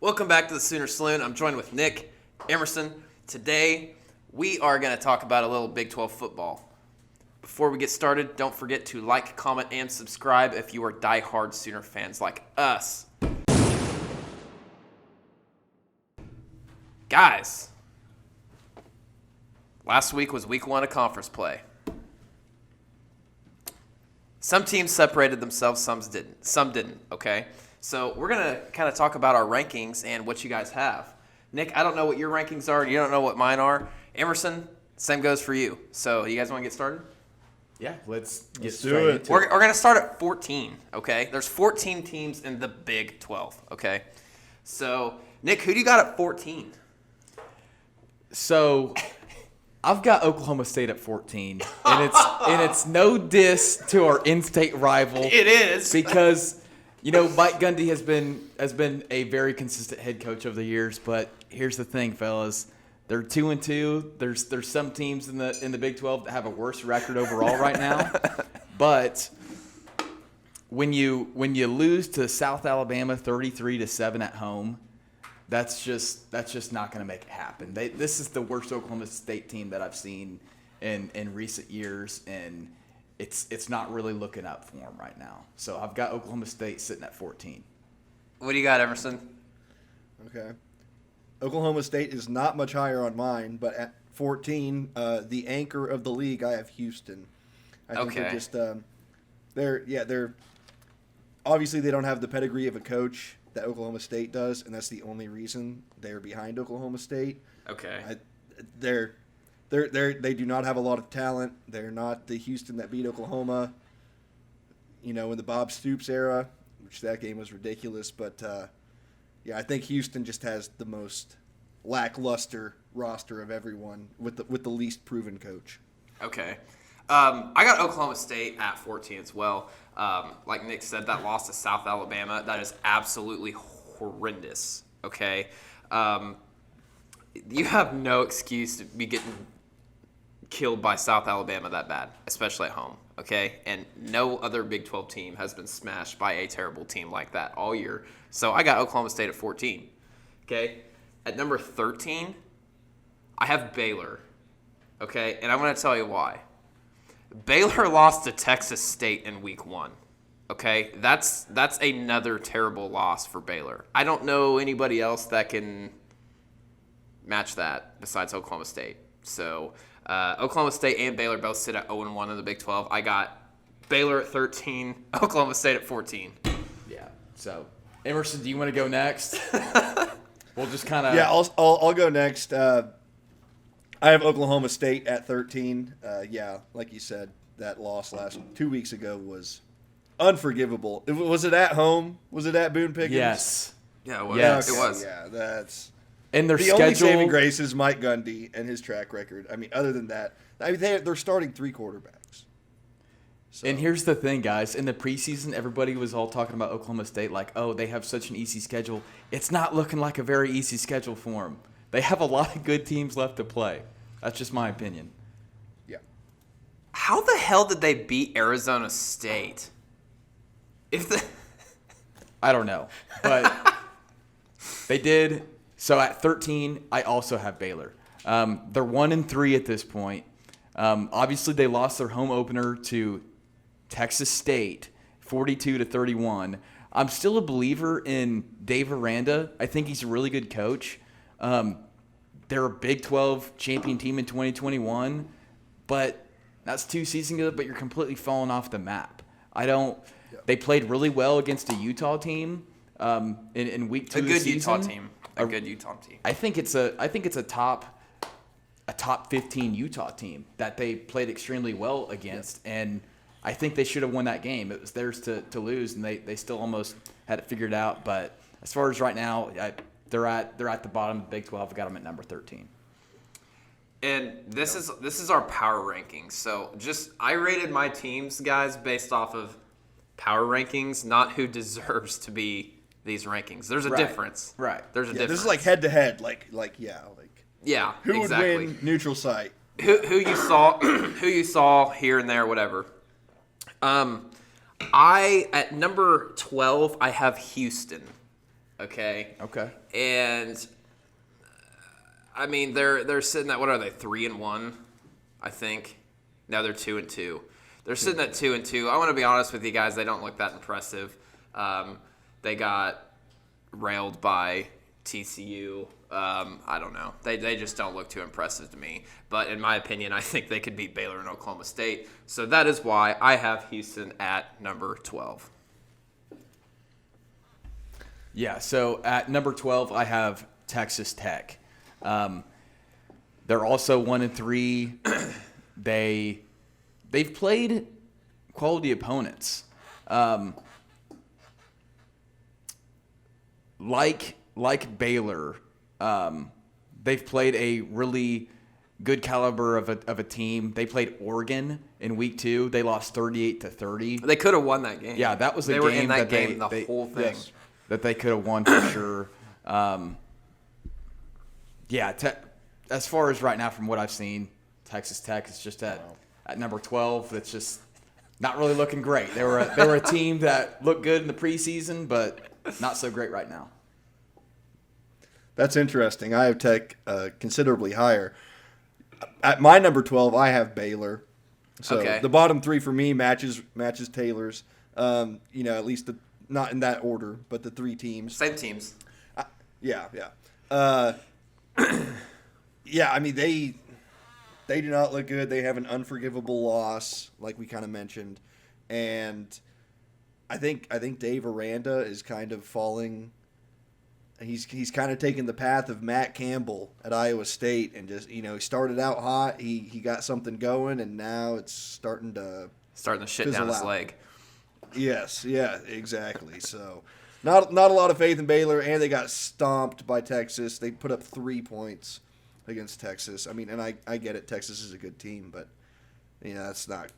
Welcome back to the Sooner Saloon. I'm joined with Nick, Emerson. Today, we are going to talk about a little Big 12 football. Before we get started, don't forget to like, comment, and subscribe if you are diehard Sooner fans like us. Guys, last week was week 1 of conference play. Some teams separated themselves, some didn't, okay? So we're going to kind of talk about our rankings and what you guys have. Nick, I don't know what your rankings are. You don't know what mine are. Emerson, same goes for you. So you guys want to get started? Yeah, let's get straight into it. We're going to start at 14, okay? There's 14 teams in the Big 12, okay? So, Nick, who do you got at 14? So, I've got Oklahoma State at 14, and it's no diss to our in-state rival. It is because Mike Gundy has been a very consistent head coach over the years. But here's the thing, fellas. They're 2-2. There's some teams in the Big 12 that have a worse record overall right now. But when you lose to South Alabama 33-7 at home, that's just not going to make it happen. This is the worst Oklahoma State team that I've seen in recent years, and it's not really looking up for them right now. So I've got Oklahoma State sitting at 14. What do you got, Emerson? Okay. Oklahoma State is not much higher on mine, but at 14, the anchor of the league, I have Houston. I think they're just they're obviously they don't have the pedigree of a coach that Oklahoma State does, and that's the only reason they're behind Oklahoma State. Okay. They do not have a lot of talent. They're not the Houston that beat Oklahoma, in the Bob Stoops era, which that game was ridiculous. But, I think Houston just has the most lackluster roster of everyone with the least proven coach. Okay. I got Oklahoma State at 14 as well. Like Nick said, that loss to South Alabama, that is absolutely horrendous, okay? You have no excuse to be getting killed by South Alabama that bad, especially at home, okay? And no other Big 12 team has been smashed by a terrible team like that all year. So I got Oklahoma State at 14, okay? At number 13, I have Baylor, okay? And I'm going to tell you why. Baylor lost to Texas State in week 1. Okay, that's another terrible loss for Baylor. I don't know anybody else that can match that besides Oklahoma State. So Oklahoma State and Baylor both sit at 0-1 in the Big 12. I got Baylor at 13, Oklahoma State at 14. Yeah. So Emerson, do you want to go next? We'll just kind of. Yeah, I'll go next. I have Oklahoma State at 13. Like you said, that loss 2 weeks ago was unforgivable. Was it at home? Was it at Boone Pickens? Yes. Yeah, it was. Yes. It was. Yeah, that's and their the schedule. only saving grace is Mike Gundy and his track record. I mean, other than that, they're starting 3 quarterbacks. So. And here's the thing, guys. In the preseason, everybody was all talking about Oklahoma State like, oh, they have such an easy schedule. It's not looking like a very easy schedule for them. They have a lot of good teams left to play. That's just my opinion. Yeah. How the hell did they beat Arizona State? I don't know, but they did. So at 13, I also have Baylor. They're 1-3 at this point. Obviously, they lost their home opener to Texas State, 42-31. I'm still a believer in Dave Aranda. I think he's a really good coach. They're a Big 12 champion team in 2021, but that's 2 seasons ago. But you're completely falling off the map. They played really well against a Utah team in week 2 of the season. A good Utah team. I think it's a top 15 Utah team that they played extremely well against, and I think they should have won that game. It was theirs to lose, and they still almost had it figured out. But as far as right now, they're at the bottom of the Big 12. I got them at number 13. And this is our power rankings. So I rated my teams, guys, based off of power rankings, not who deserves to be these rankings. There's a difference. Right. There's a difference. This is like head to head. Yeah. Who exactly. would win neutral site? Who you saw here and there, whatever. I at number 12 I have Houston. Okay. Okay. And I mean, they're sitting at, what are they, 3-1? I think. Now they're 2-2. They're sitting at 2-2. I want to be honest with you guys. They don't look that impressive. They got railed by TCU. I don't know. They just don't look too impressive to me. But in my opinion, I think they could beat Baylor and Oklahoma State. So that is why I have Houston at number 12. Yeah, so at number 12, I have Texas Tech. They're also 1-3. They've played quality opponents. Like Baylor, they've played a really good caliber of a team. They played Oregon in week 2. They lost 38-30. They could have won that game. Yeah, that was a they game were in that that game the whole thing. Yes. that they could have won for sure. As far as right now from what I've seen, Texas Tech is just at number 12. That's just not really looking great. They were a team that looked good in the preseason, but not so great right now. That's interesting. I have Tech considerably higher. At my number 12, I have Baylor. So Okay. the bottom 3 for me matches Taylor's. At least not in that order, but the 3 teams. Same teams. Yeah. Yeah, I mean, they do not look good. They have an unforgivable loss, like we kind of mentioned. And I think Dave Aranda is kind of falling. He's kind of taken the path of Matt Campbell at Iowa State, and just he started out hot. He got something going, and now it's starting to shit down his out. leg. Yes, yeah, exactly. So not a lot of faith in Baylor, and they got stomped by Texas. They put up 3 points against Texas. I mean, and I get it. Texas is a good team, but that's not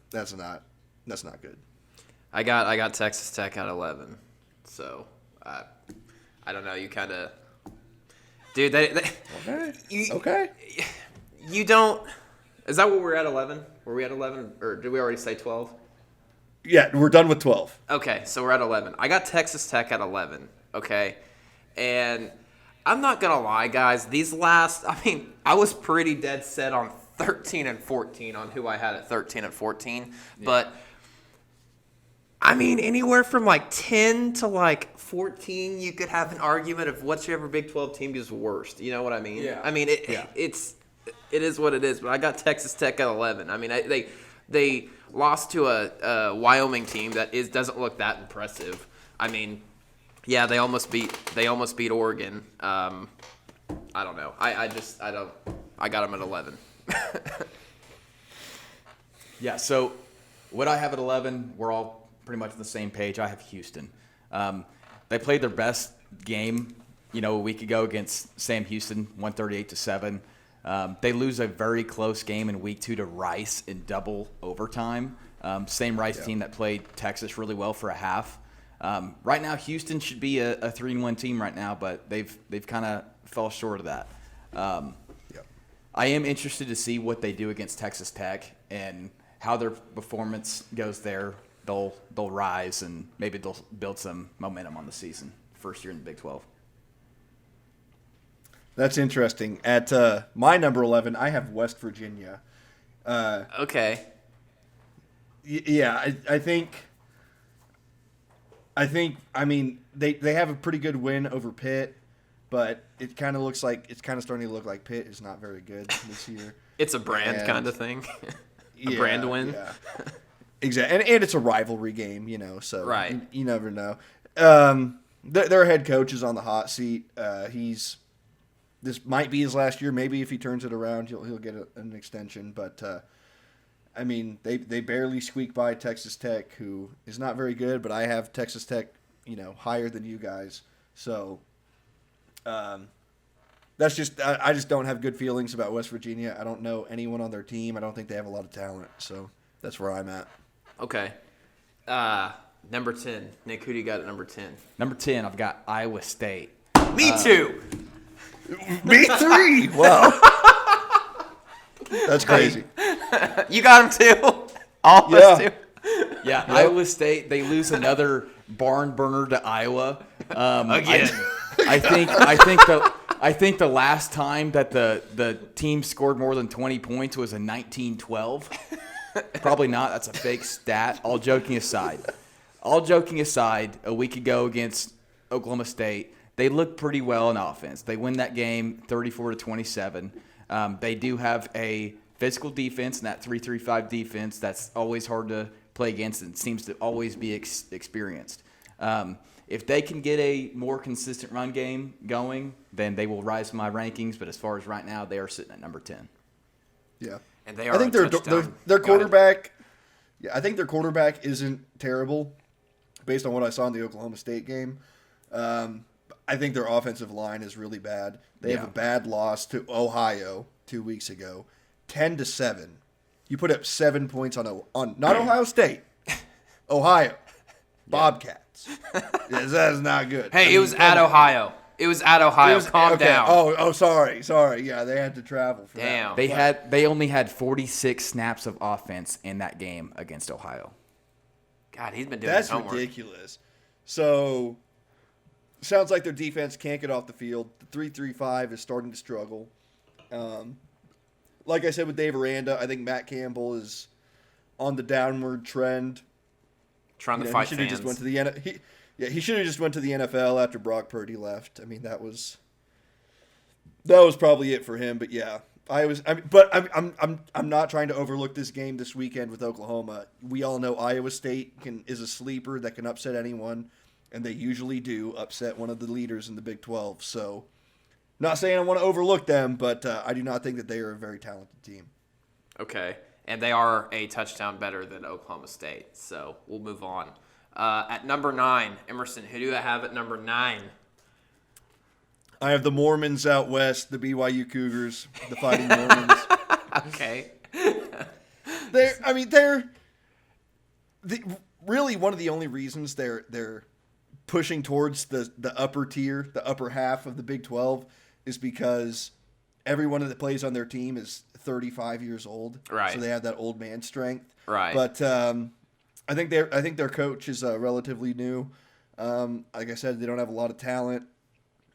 good. I got Texas Tech at 11. So I don't know. You kind of, dude. Okay. You don't. Is that what we're at 11? Were we at 11, or did we already say 12? Yeah, we're done with 12. Okay, so we're at 11. I got Texas Tech at 11. Okay, and I'm not gonna lie, guys. I was pretty dead set on 13 and 14 on who I had at 13 and 14, but I mean, anywhere from like 10 to like 14, you could have an argument of whichever Big 12 team is worst. You know what I mean? Yeah. I mean, it is what it is. But I got Texas Tech at 11. I mean, they lost to a Wyoming team that doesn't look that impressive. I mean, yeah, they almost beat Oregon. I don't know. I got them at 11. Yeah, so what I have at 11, we're all pretty much on the same page. I have Houston. They played their best game, a week ago against Sam Houston, 138-7. They lose a very close game in week 2 to Rice in double overtime. Same Rice team that played Texas really well for a half. Right now, Houston should be a 3-1 team right now, but they've kind of fell short of that. I am interested to see what they do against Texas Tech and how their performance goes there. They'll rise, and maybe they'll build some momentum on the season. First year in the Big 12. That's interesting. At my number 11, I have West Virginia. Okay. Yeah, I think. I mean, they have a pretty good win over Pitt, but it's kind of starting to look like Pitt is not very good this year. It's a brand kind of thing. A brand win. Yeah. Exactly, and it's a rivalry game, so right. You never know. Their head coach is on the hot seat. This might be his last year. Maybe if he turns it around, he'll get an extension. But I mean, they barely squeak by Texas Tech, who is not very good. But I have Texas Tech, higher than you guys. So that's just I just don't have good feelings about West Virginia. I don't know anyone on their team. I don't think they have a lot of talent. So that's where I'm at. Okay. Number 10. Nick, who do you got at number 10? Number 10, I've got Iowa State. Me too. Me 3. Wow. That's crazy. You got him too? All of us too? Yeah, Iowa State, they lose another barn burner to Iowa. Again. I think the last time that the team scored more than 20 points was in 1912. Probably not. That's a fake stat. All joking aside, a week ago against Oklahoma State, they looked pretty well in offense. They win that game 34-27. They do have a physical defense, and that 3-3-5 defense that's always hard to play against and seems to always be experienced. If they can get a more consistent run game going, then they will rise in my rankings. But as far as right now, they are sitting at number 10. Yeah, And they are. I think their quarterback. Yeah, I think their quarterback isn't terrible, based on what I saw in the Oklahoma State game. I think their offensive line is really bad. They have a bad loss to Ohio 2 weeks ago, 10-7. You put up 7 points on not Ohio State, Ohio Bobcats. That is not good. Hey, it was at Ohio. It was at Ohio. Calm down. Oh, sorry. Yeah, they had to travel for Damn. that. They only had 46 snaps of offense in that game against Ohio. God, he's been doing his homework. That's ridiculous. So, sounds like their defense can't get off the field. The 3-3-5 is starting to struggle. Like I said with Dave Aranda, I think Matt Campbell is on the downward trend. Trying to fight he fans. Just went to the he should have just went to the NFL after Brock Purdy left. I mean, that was probably it for him. But yeah, I'm not trying to overlook this game this weekend with Oklahoma. We all know Iowa State is a sleeper that can upset anyone, and they usually do upset one of the leaders in the Big 12. So, not saying I want to overlook them, but I do not think that they are a very talented team. Okay. And they are a touchdown better than Oklahoma State. So we'll move on. At number 9, Emerson, who do I have at number 9? I have the Mormons out west, the BYU Cougars, the Fighting Mormons. Okay. They're really one of the only reasons they're pushing towards the upper tier, the upper half of the Big 12, is because everyone that plays on their team is 35 years old, right? So they have that old man strength, right? But I think their coach is relatively new. Like I said, they don't have a lot of talent.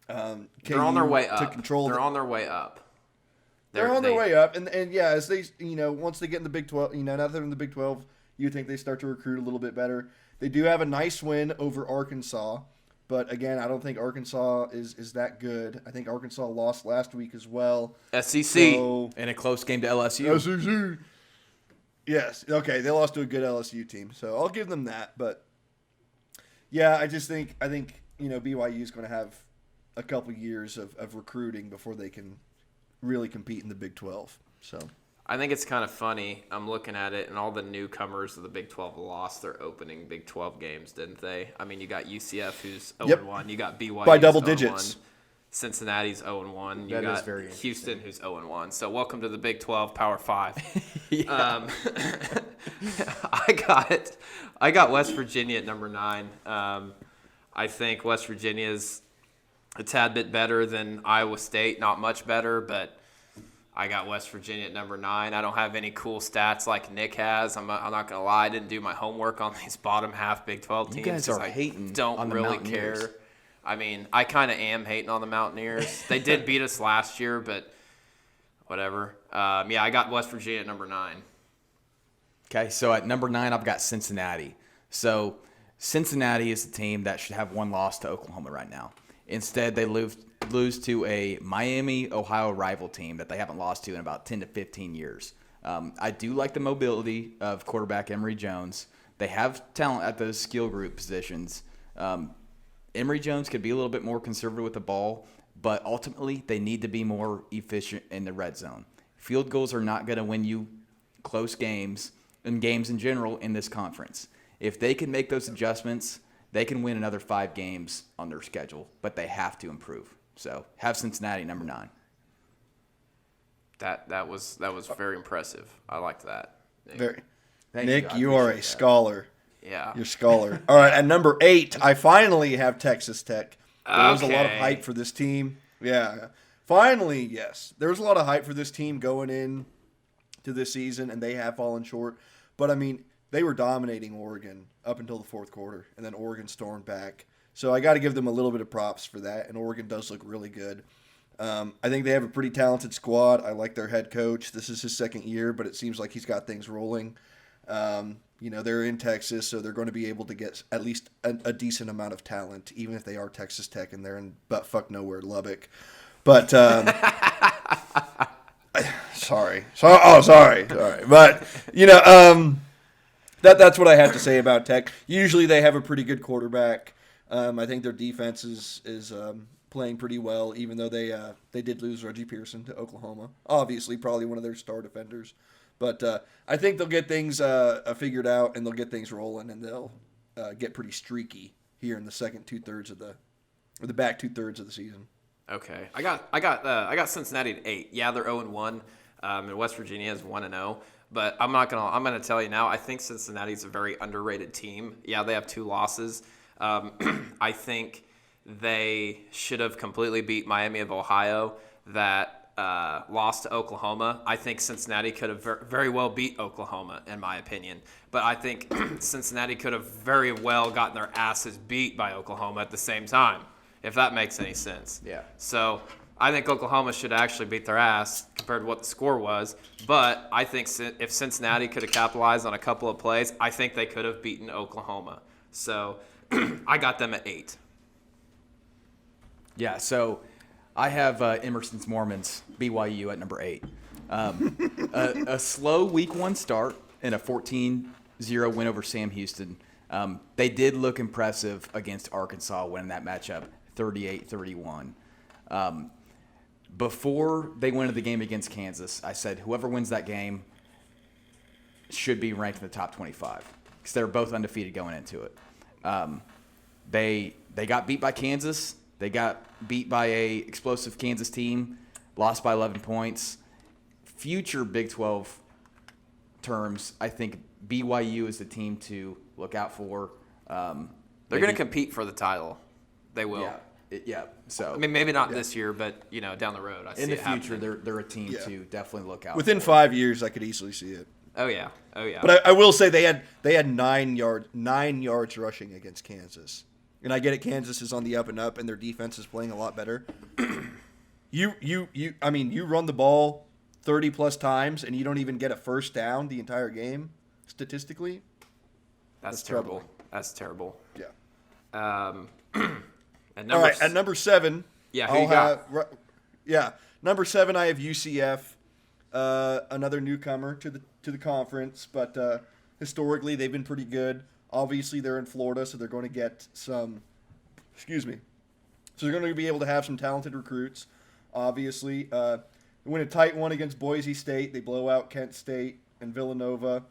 They're on their way up. They're on their way up. They're on their way up, and yeah, as they once they get in the Big 12, now that they're in the Big 12, you think they start to recruit a little bit better. They do have a nice win over Arkansas. But again, I don't think Arkansas is that good. I think Arkansas lost last week as well. SEC. In a close game to LSU. SEC. Yes. Okay, they lost to a good LSU team, so I'll give them that. But yeah, I think BYU is going to have a couple years of recruiting before they can really compete in the Big 12. So I think it's kind of funny. I'm looking at it, and all the newcomers of the Big 12 lost their opening Big 12 games, didn't they? I mean, you got UCF, who's 0-1. You got BYU by double digits. Cincinnati's 0-1. You that got is very Houston, who's 0-1. So welcome to the Big 12 Power 5. Yeah. I got West Virginia at number 9. I think West Virginia's a tad bit better than Iowa State. Not much better, but I got West Virginia at number 9. I don't have any cool stats like Nick has. I'm not going to lie. I didn't do my homework on these bottom half Big 12 teams. You guys are hating don't on the really Mountaineers. care. I mean, I kind of am hating on the Mountaineers. They did beat us last year, but whatever. Yeah, I got West Virginia at number 9. Okay, so at number 9, I've got Cincinnati. So Cincinnati is the team that should have one loss to Oklahoma right now. Instead, they lose to a Miami, Ohio rival team that they haven't lost to in about 10 to 15 years. I do like the mobility of quarterback Emory Jones. They have talent at those skill group positions. Emory Jones could be a little bit more conservative with the ball, but ultimately they need to be more efficient in the red zone. Field goals are not going to win you close games and games in general in this conference. If they can make those adjustments, they can win another 5 games on their schedule, but they have to improve. So have Cincinnati number 9. That was very impressive. I liked that. Very. Thank Nick, you. you are a scholar. Yeah. You're a scholar. All right, at number 8, I finally have Texas Tech. There was a lot of Okay. hype for this team. Yeah. Finally, yes. There was a lot of hype for this team going in to this season, and they have fallen short. But, I mean, they were dominating Oregon up until the fourth quarter, and then Oregon stormed back. So I got to give them a little bit of props for that. And Oregon does look really good. I think they have a pretty talented squad. I like their head coach. This is his second year, but it seems like he's got things rolling. They're in Texas, so they're going to be able to get at least a decent amount of talent, even if they are Texas Tech and they're in butt fuck nowhere, Lubbock. But sorry. But that's what I have to say about Tech. Usually they have a pretty good quarterback. I think their defense is playing pretty well, even though they did lose Reggie Pearson to Oklahoma. Obviously, probably one of their star defenders. But I think they'll get things figured out, and they'll get things rolling, and they'll get pretty streaky here in the second the back 2/3 of the season. Okay, I got Cincinnati at 8. Yeah, they're 0-1, and West Virginia is 1-0. But I'm gonna tell you now. I think Cincinnati's a very underrated team. Yeah, they have 2 losses. I think they should have completely beat Miami of Ohio. That lost to Oklahoma. I think Cincinnati could have very well beat Oklahoma, in my opinion. But I think Cincinnati could have very well gotten their asses beat by Oklahoma at the same time, if that makes any sense. Yeah. So I think Oklahoma should actually beat their ass compared to what the score was. But I think if Cincinnati could have capitalized on a couple of plays, I think they could have beaten Oklahoma. So I got them at 8. Yeah, so I have Emerson's Mormons, BYU, at number 8. A slow week 1 start and a 14-0 win over Sam Houston. They did look impressive against Arkansas, winning that matchup 38-31. Before they went into the game against Kansas, I said whoever wins that game should be ranked in the top 25 because they're both undefeated going into it. They got beat by Kansas. They got beat by a explosive Kansas team, lost by 11 points. Future Big 12 terms, I think BYU is the team to look out for. They're going to compete for the title. They will. Yeah. So I mean, maybe not this year, but down the road, I see in the it future, happening. they're a team to definitely look out. Within for. 5 years, I could easily see it. Oh yeah. But I will say they had 9 yards rushing against Kansas. And I get it, Kansas is on the up and up, and their defense is playing a lot better. You run the ball 30-plus times, and you don't even get a first down the entire game, statistically. That's terrible. That's terrible. Yeah. At All right, at number 7. Yeah, who you got? Number 7, I have UCF, another newcomer to the conference, but historically they've been pretty good. Obviously, they're in Florida, so they're going to get some. So they're going to be able to have some talented recruits. Obviously, they win a tight one against Boise State. They blow out Kent State and Villanova.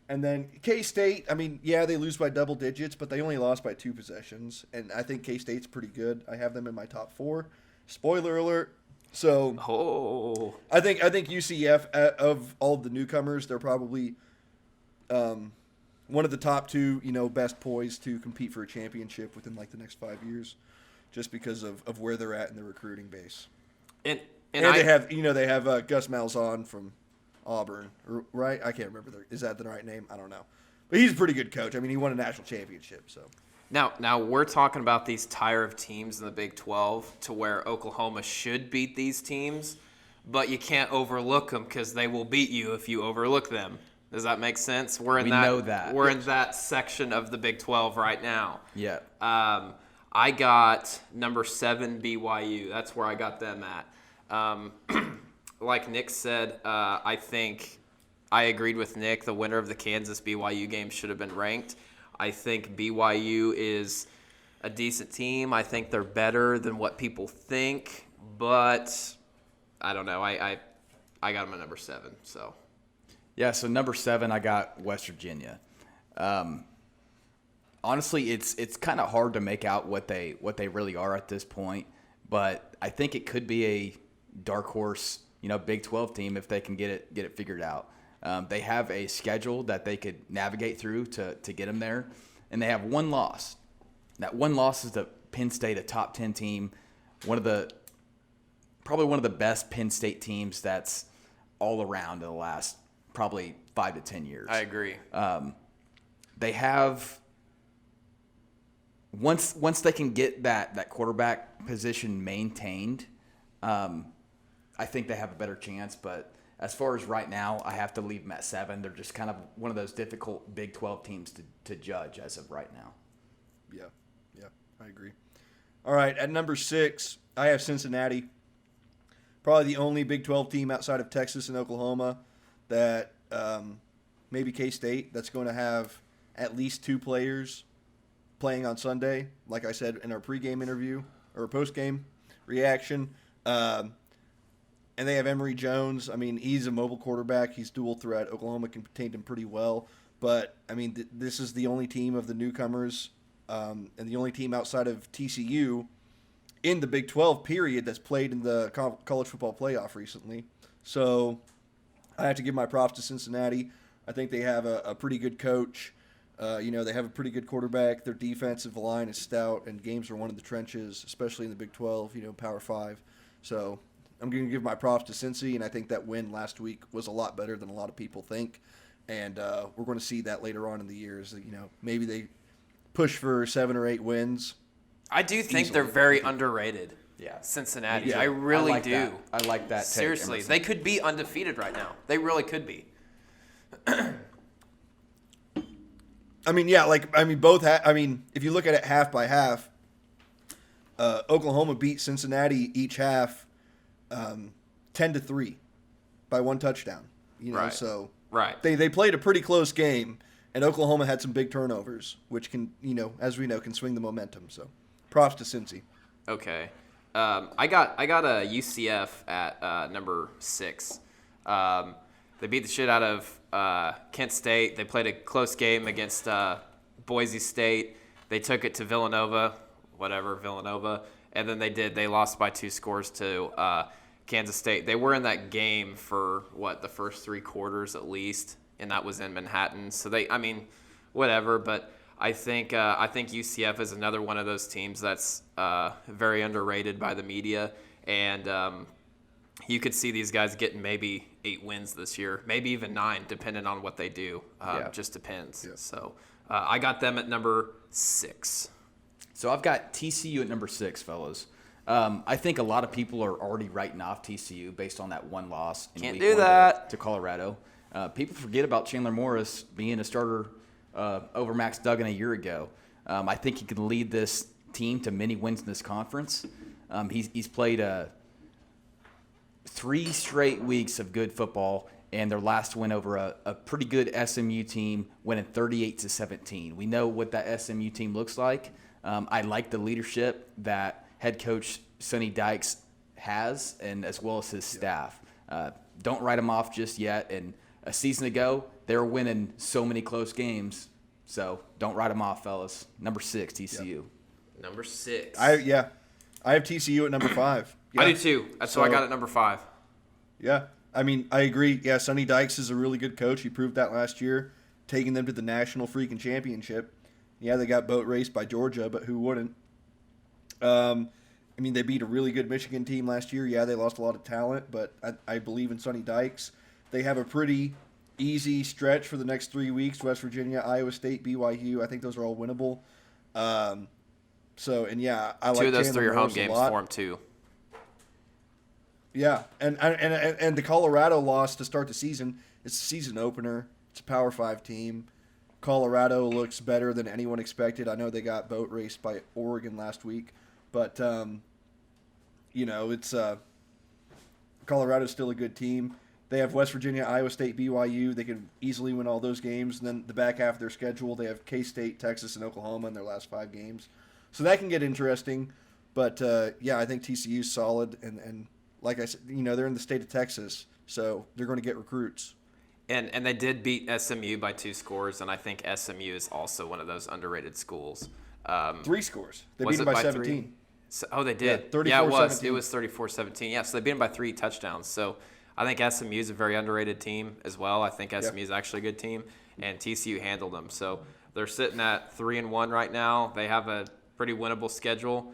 And then K-State, they lose by double digits, but they only lost by 2 possessions. And I think K-State's pretty good. I have them in my top 4. Spoiler alert. So I think UCF, of all of the newcomers, they're probably one of the top 2, best poised to compete for a championship within the next 5 years, just because of where they're at in their recruiting base. And they have Gus Malzahn from Auburn, right? I can't remember. Is that the right name? I don't know. But he's a pretty good coach. He won a national championship. So Now we're talking about these tier of teams in the Big 12 to where Oklahoma should beat these teams, but you can't overlook them because they will beat you if you overlook them. Does that make sense? We know that. We're in that section of the Big 12 right now. Yeah. I got number 7 BYU. That's where I got them at. Like Nick said, I think I agreed with Nick. The winner of the Kansas BYU game should have been ranked. I think BYU is a decent team. I think they're better than what people think, but I don't know. I got them at number 7. So. Yeah, so number 7, I got West Virginia. Honestly, it's kind of hard to make out what they really are at this point, but I think it could be a dark horse, Big 12 team if they can get it figured out. They have a schedule that they could navigate through to get them there, and they have 1 loss. That 1 loss is to Penn State, a top 10 team, probably one of the best Penn State teams that's all around in the last probably 5 to 10 years. I agree. They have once they can get that quarterback position maintained, I think they have a better chance. But as far as right now, I have to leave them at 7. They're just kind of one of those difficult Big 12 teams to judge as of right now. Yeah, I agree. All right, at number 6, I have Cincinnati. Probably the only Big 12 team outside of Texas and Oklahoma that maybe K-State that's going to have at least 2 players playing on Sunday, like I said in our pregame interview or postgame reaction. And they have Emory Jones. I mean, he's a mobile quarterback. He's dual threat. Oklahoma contained him pretty well. But, I mean, this is the only team of the newcomers and the only team outside of TCU in the Big 12 period that's played in the college football playoff recently. So I have to give my props to Cincinnati. I think they have a pretty good coach. They have a pretty good quarterback. Their defensive line is stout, and games are won in the trenches, especially in the Big 12, Power 5. So I'm going to give my props to Cincy, and I think that win last week was a lot better than a lot of people think. And we're going to see that later on in the years. Maybe they push for 7 or 8 wins. I do think they're very underrated. Yeah. Cincinnati. Yeah. I really do. That. I like that. Seriously, they could be undefeated right now. They really could be. Both. If you look at it half by half, Oklahoma beat Cincinnati each half 10-3 by 1 touchdown. Right. So right. They played a pretty close game, and Oklahoma had some big turnovers, which can, as we know, can swing the momentum. So props to Cincy. Okay. I got a UCF at number 6. They beat the shit out of Kent State. They played a close game against Boise State. They took it to Villanova, and then they lost by 2 scores to Kansas State. They were in that game for the first 3 quarters at least, and that was in Manhattan. So whatever. But I think UCF is another one of those teams that's very underrated by the media, and you could see these guys getting maybe 8 wins this year, maybe even 9, depending on what they do. Just depends. Yeah. So I got them at number 6. So I've got TCU at number 6, fellas. I think a lot of people are already writing off TCU based on that 1 loss in Can't week do 1 that. to Colorado. People forget about Chandler Morris being a starter over Max Duggan a year ago. I think he can lead this team to many wins in this conference. He's played 3 straight weeks of good football, and their last win over a pretty good SMU team, winning 38-17. We know what that SMU team looks like. I like the leadership that head coach Sonny Dykes has, and as well as his staff. Don't write them off just yet. And a season ago, they were winning so many close games. So don't write them off, fellas. Number 6, TCU. Yep. Number 6. I have TCU at number 5. Yeah. I do too. That's why I got it at number 5. Yeah. I agree. Yeah, Sonny Dykes is a really good coach. He proved that last year, taking them to the national freaking championship. Yeah, they got boat raced by Georgia, but who wouldn't? They beat a really good Michigan team last year. Yeah, they lost a lot of talent, but I believe in Sonny Dykes. They have a pretty easy stretch for the next 3 weeks: West Virginia, Iowa State, BYU. I think those are all winnable. I like 2 of those 3 are home games for them too. Yeah, and the Colorado loss to start the season. It's a season opener. It's a Power 5 team. Colorado looks better than anyone expected. I know they got boat raced by Oregon last week, but it's Colorado's still a good team. They have West Virginia, Iowa State, BYU. They can easily win all those games. And then the back half of their schedule, they have K-State, Texas, and Oklahoma in their last 5 games. So that can get interesting. But, I think TCU's solid. And like I said, they're in the state of Texas, so they're going to get recruits. And they did beat SMU by 2 scores, and I think SMU is also one of those underrated schools. 3 scores. They beat them by 17. So, they did. Yeah, 34-17. It was 34-17. Yeah, so they beat them by 3 touchdowns. So I think SMU is a very underrated team as well. I think SMU is actually a good team, and TCU handled them. So they're sitting at 3-1 right now. They have a pretty winnable schedule.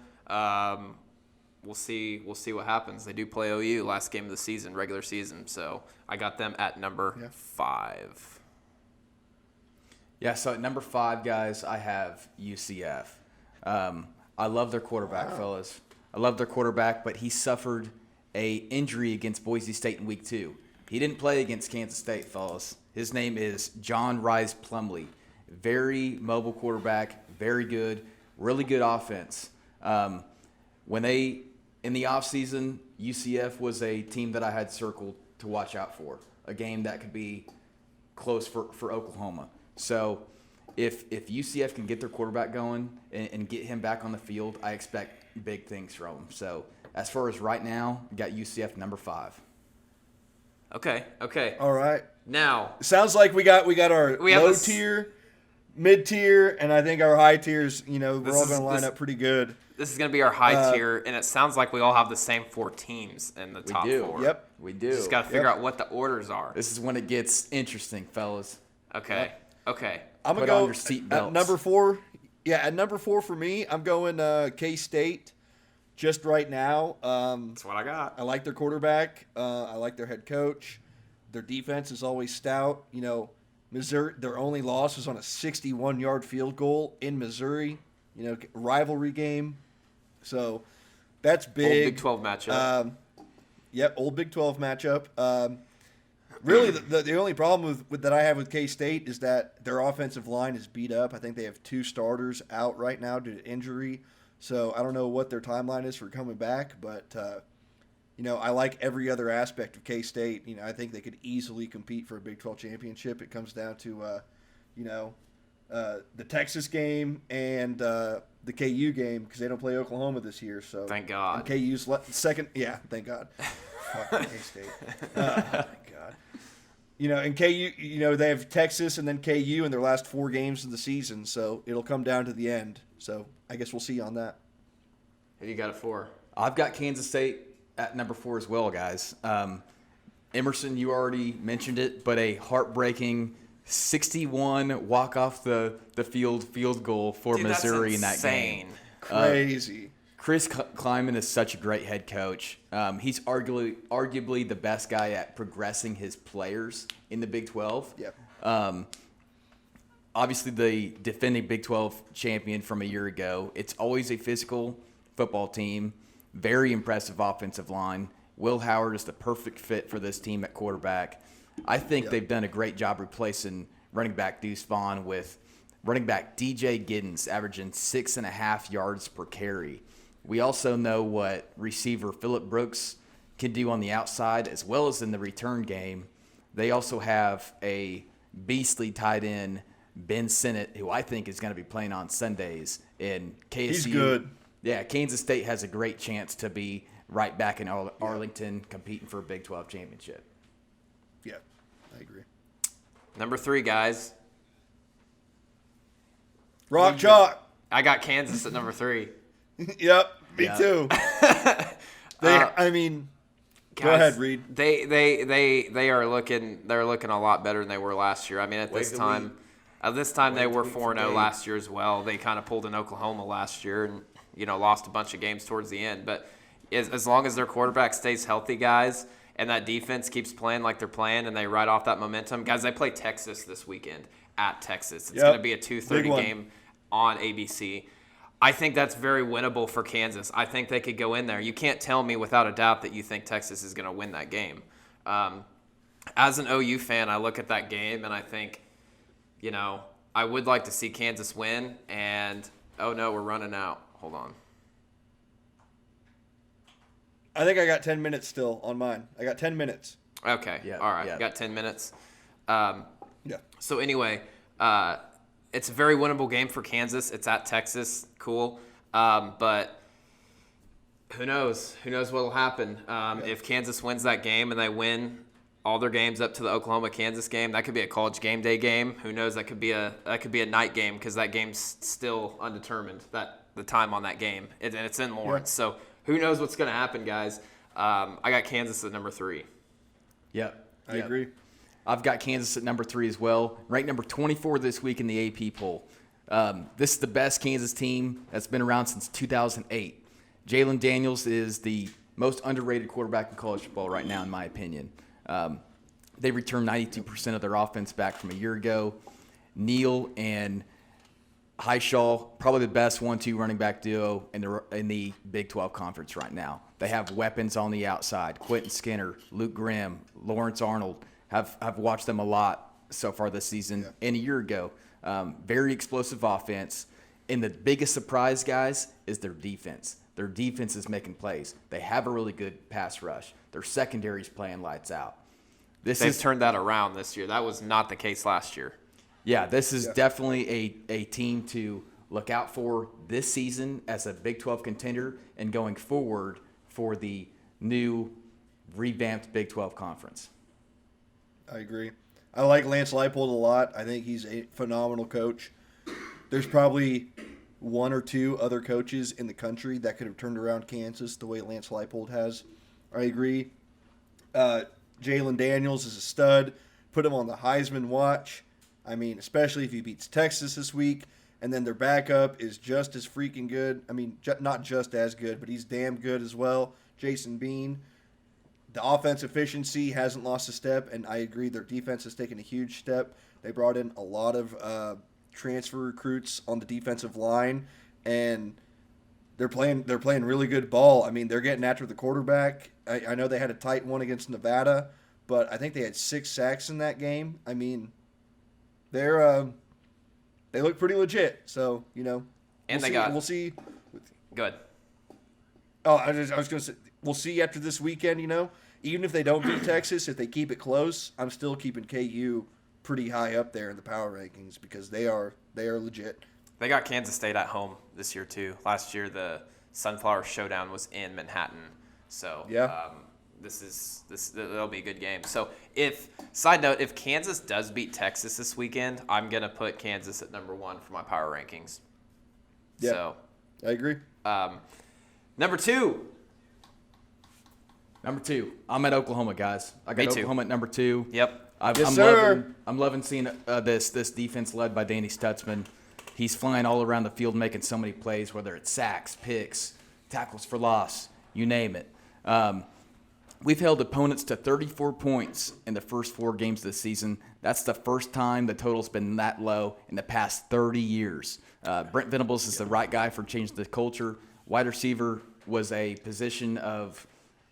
We'll see what happens. They do play OU last game of the season, regular season. So I got them at number 5. Yeah, so at number 5, guys, I have UCF. I love their quarterback, fellas. I love their quarterback, but he suffered a injury against Boise State in week 2. He didn't play against Kansas State, fellas. His name is John Rice Plumlee. Very mobile quarterback, very good, really good offense. When they in the offseason, UCF was a team that I had circled to watch out for, a game that could be close for Oklahoma. So if UCF can get their quarterback going and get him back on the field, I expect big things from him. So as far as right now, we got UCF number 5. Okay. All right. Now, Sounds like we got our We have low this- tier, mid tier, and I think our high tiers. We're all This going is- to line this- up pretty good. this is going to be our high tier, and it sounds like we all have the same 4 teams in the top do. 4. Yep. We do. Just got to figure out what the orders are. This is when it gets interesting, fellas. Okay. Okay. I'm Put gonna on go your seat at belts. number 4. Yeah, at number 4 for me, I'm going K-State. Just right now, That's what I got. I like their quarterback. I like their head coach. Their defense is always stout. Missouri, their only loss was on a 61-yard field goal in Missouri. Rivalry game. So that's big. Old Big 12 matchup. Yep, old Big 12 matchup. Really, the only problem with that I have with K-State is that their offensive line is beat up. I think they have 2 starters out right now due to injury. So I don't know what their timeline is for coming back, but I like every other aspect of K-State. I think they could easily compete for a Big 12 championship. It comes down to the Texas game and the KU game because they don't play Oklahoma this year. So Thank God. And KU's second. Yeah, thank God. Fucking K-State. Oh my God. And KU, they have Texas and then KU in their last 4 games of the season, so it'll come down to the end. So I guess we'll see on that. Who you got it for? I've got Kansas State at number 4 as well, guys. Emerson, you already mentioned it, but a heartbreaking 61 walk off the field goal for Dude, that's Missouri in that insane. game. Crazy. Chris Kleiman is such a great head coach. He's arguably the best guy at progressing his players in the Big 12. Yep. Obviously, the defending Big 12 champion from a year ago. It's always a physical football team. Very impressive offensive line. Will Howard is the perfect fit for this team at quarterback. I think they've done a great job replacing running back Deuce Vaughn with running back DJ Giddens, averaging 6.5 yards per carry. We also know what receiver Phillip Brooks can do on the outside as well as in the return game. They also have a beastly tight end, Ben Sinnott, who I think is going to be playing on Sundays in KSU. He's good. Yeah, Kansas State has a great chance to be right back in Arlington competing for a Big 12 championship. Yeah, I agree. Number 3, guys. Rock chalk. I got Kansas at number 3. Yep, me Yeah. too. Go Guys, ahead, Reed. They are looking. They're looking a lot better than they were last year. I mean, at this time they were 4-0 last year as well. They kind of pulled in Oklahoma last year and lost a bunch of games towards the end. But as long as their quarterback stays healthy, guys, and that defense keeps playing like they're playing, and they ride off that momentum, guys, they play Texas this weekend at Texas. It's going to be a 2:30 game on ABC. I think that's very winnable for Kansas. I think they could go in there. You can't tell me without a doubt that you think Texas is going to win that game. As an OU fan, I look at that game and I think, I would like to see Kansas win. And, oh no, we're running out. Hold on. I think I got 10 minutes still on mine. I got 10 minutes. Okay. Yeah, All right. yeah. Got 10 minutes. Yeah. So anyway, it's a very winnable game for Kansas. It's at Texas. Cool. But who knows? Who knows what will happen? If Kansas wins that game and they win all their games up to the Oklahoma-Kansas game, that could be a college game day game. Who knows? That could be a night game because that game's still undetermined, the time on that game. And it's in Lawrence. So who knows what's going to happen, guys? I got Kansas at number 3. Yep. I agree. I've got Kansas at number 3 as well. Ranked number 24 this week in the AP poll. This is the best Kansas team that's been around since 2008. Jalen Daniels is the most underrated quarterback in college football right now, in my opinion. They returned 92% of their offense back from a year ago. Neal and Highshaw, probably the best 1-2 running back duo in the Big 12 Conference right now. They have weapons on the outside. Quentin Skinner, Luke Grimm, Lawrence Arnold. Have watched them a lot so far this season and a year ago. Very explosive offense. And the biggest surprise, guys, is their defense. Their defense is making plays. They have a really good pass rush. Their secondary's playing lights out. They've turned that around this year. That was not the case last year. Yeah, this is definitely a team to look out for this season as a Big 12 contender and going forward for the new revamped Big 12 Conference. I agree. I like Lance Leipold a lot. I think he's a phenomenal coach. There's probably one or two other coaches in the country that could have turned around Kansas the way Lance Leipold has. I agree. Jalen Daniels is a stud. Put him on the Heisman watch. I mean, especially if he beats Texas this week. And then their backup is just as freaking good. I mean, not just as good, but he's damn good as well. Jason Bean. The offense efficiency hasn't lost a step, and I agree their defense has taken a huge step. They brought in a lot of transfer recruits on the defensive line, and they're playing really good ball. I mean, they're getting after the quarterback. I know they had a tight one against Nevada, but I think they had 6 sacks in that game. I mean, they look pretty legit. So, And we'll see. Good. Oh, I was going to say, we'll see after this weekend, Even if they don't beat Texas, if they keep it close, I'm still keeping KU pretty high up there in the power rankings because they are legit. They got Kansas State at home this year, too. Last year, the Sunflower Showdown was in Manhattan. So, that'll be a good game. So, side note, if Kansas does beat Texas this weekend, I'm going to put Kansas at number 1 for my power rankings. Yeah, so, I agree. Number 2. Number 2. I'm at Oklahoma, guys. I got Oklahoma at number 2. Yep. I'm loving seeing this defense led by Danny Stutzman. He's flying all around the field making so many plays, whether it's sacks, picks, tackles for loss, you name it. We've held opponents to 34 points in the first 4 games this season. That's the first time the total's been that low in the past 30 years. Brent Venables is the right guy for changing the culture. Wide receiver was a position of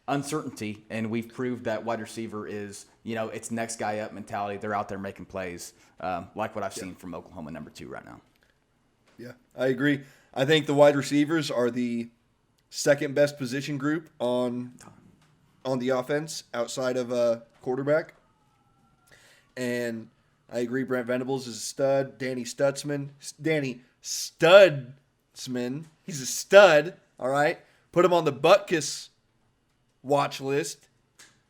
uncertainty, and we've proved that wide receiver is, it's next guy up mentality. They're out there making plays, like what I've seen from Oklahoma number 2 right now. Yeah, I agree. I think the wide receivers are the second best position group on the offense outside of quarterback. And I agree Brent Venables is a stud. Danny Stutzman, he's a stud, all right? Put him on the Butkus watch list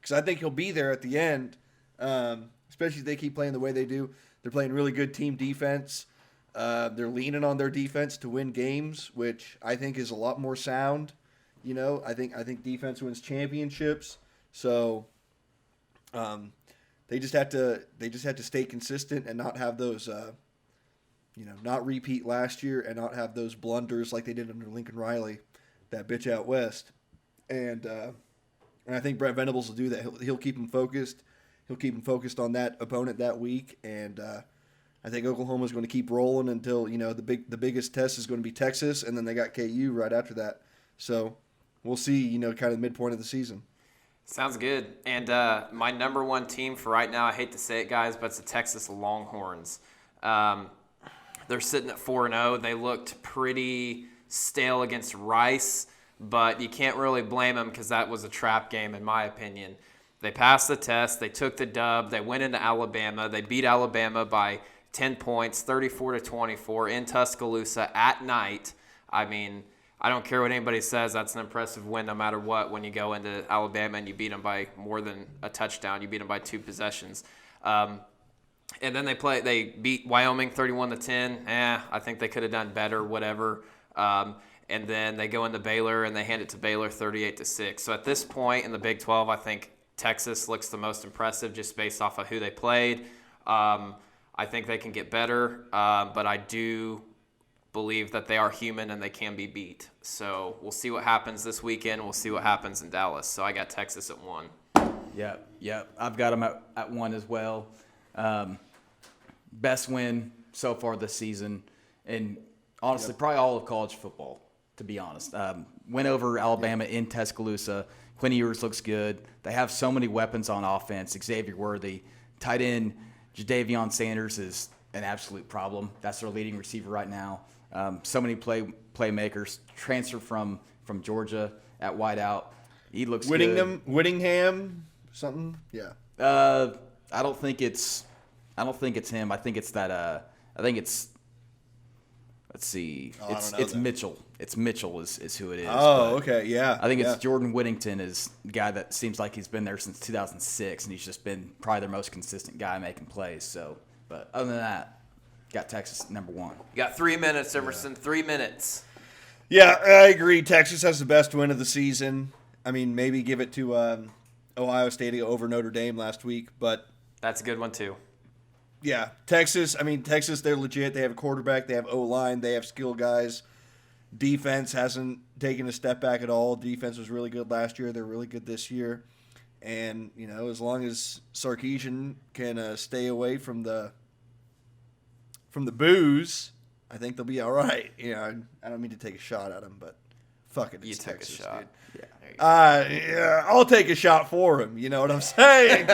because I think he'll be there at the end, especially if they keep playing the way they do. They're playing really good team defense. They're leaning on their defense to win games, which I think is a lot more sound. I think defense wins championships. So they just have to stay consistent and not have those not repeat last year and not have those blunders like they did under Lincoln Riley, that bitch out west. And I think Brent Venables will do that. He'll keep him focused. He'll keep him focused on that opponent that week. And I think Oklahoma's going to keep rolling until the biggest test is going to be Texas, and then they got KU right after that. So we'll see. Kind of the midpoint of the season. Sounds good. And my number 1 team for right now, I hate to say it, guys, but it's the Texas Longhorns. They're sitting at 4-0. They looked pretty stale against Rice, but you can't really blame them because that was a trap game, in my opinion. They passed the test. They took the dub. They went into Alabama. They beat Alabama by 10 points, 34-24 in Tuscaloosa at night. I mean, I don't care what anybody says. That's an impressive win no matter what when you go into Alabama and you beat them by more than a touchdown. You beat them by 2 possessions. And then they beat Wyoming 31-10. I think they could have done better, whatever. And then they go into Baylor and they hand it to Baylor 38-6. So at this point in the Big 12, I think Texas looks the most impressive just based off of who they played. I think they can get better, but I do believe that they are human and they can be beat. So we'll see what happens this weekend. We'll see what happens in Dallas. So I got Texas at 1. Yep. I've got them at 1 as well. Best win so far this season. and honestly, probably all of college football, to be honest. Went over Alabama in Tuscaloosa. Quinn Ewers looks good. They have so many weapons on offense. Xavier Worthy. Tight end Jadavion Sanders is an absolute problem. That's their leading receiver right now. So many playmakers. Transfer from Georgia at wideout. He looks good. Whittingham, something. Yeah. I don't think it's him. I think it's that. I think it's. Let's see. It's Mitchell. It's Mitchell is who it is. Oh, okay, yeah. I think it's Jordan Whittington is the guy that seems like he's been there since 2006, and he's just been probably their most consistent guy making plays. So, but other than that, got Texas number 1. You got 3 minutes, Emerson. 3 minutes. Yeah, I agree. Texas has the best win of the season. I mean, maybe give it to Ohio State over Notre Dame last week, but that's a good one too. Yeah, Texas, they're legit. They have a quarterback. They have O-line. They have skill guys. Defense hasn't taken a step back at all. Defense was really good last year. They're really good this year. And, as long as Sarkisian can stay away from the booze, I think they'll be all right. I don't mean to take a shot at him, but fuck it, it's Texas, took a shot. Dude. Yeah. I'll take a shot for him. You know what I'm saying?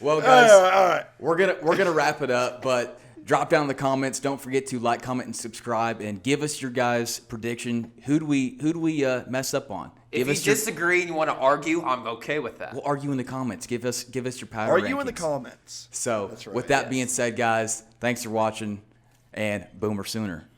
Well, guys, all right. We're gonna wrap it up, but drop down in the comments. Don't forget to like, comment, and subscribe, and give us your guys' prediction. Who do we mess up on? If you disagree and you want to argue, I'm okay with that. We'll argue in the comments. Give us your power Argue rankings. in the comments. So, That's right, with that being said, guys, thanks for watching, and Boomer Sooner.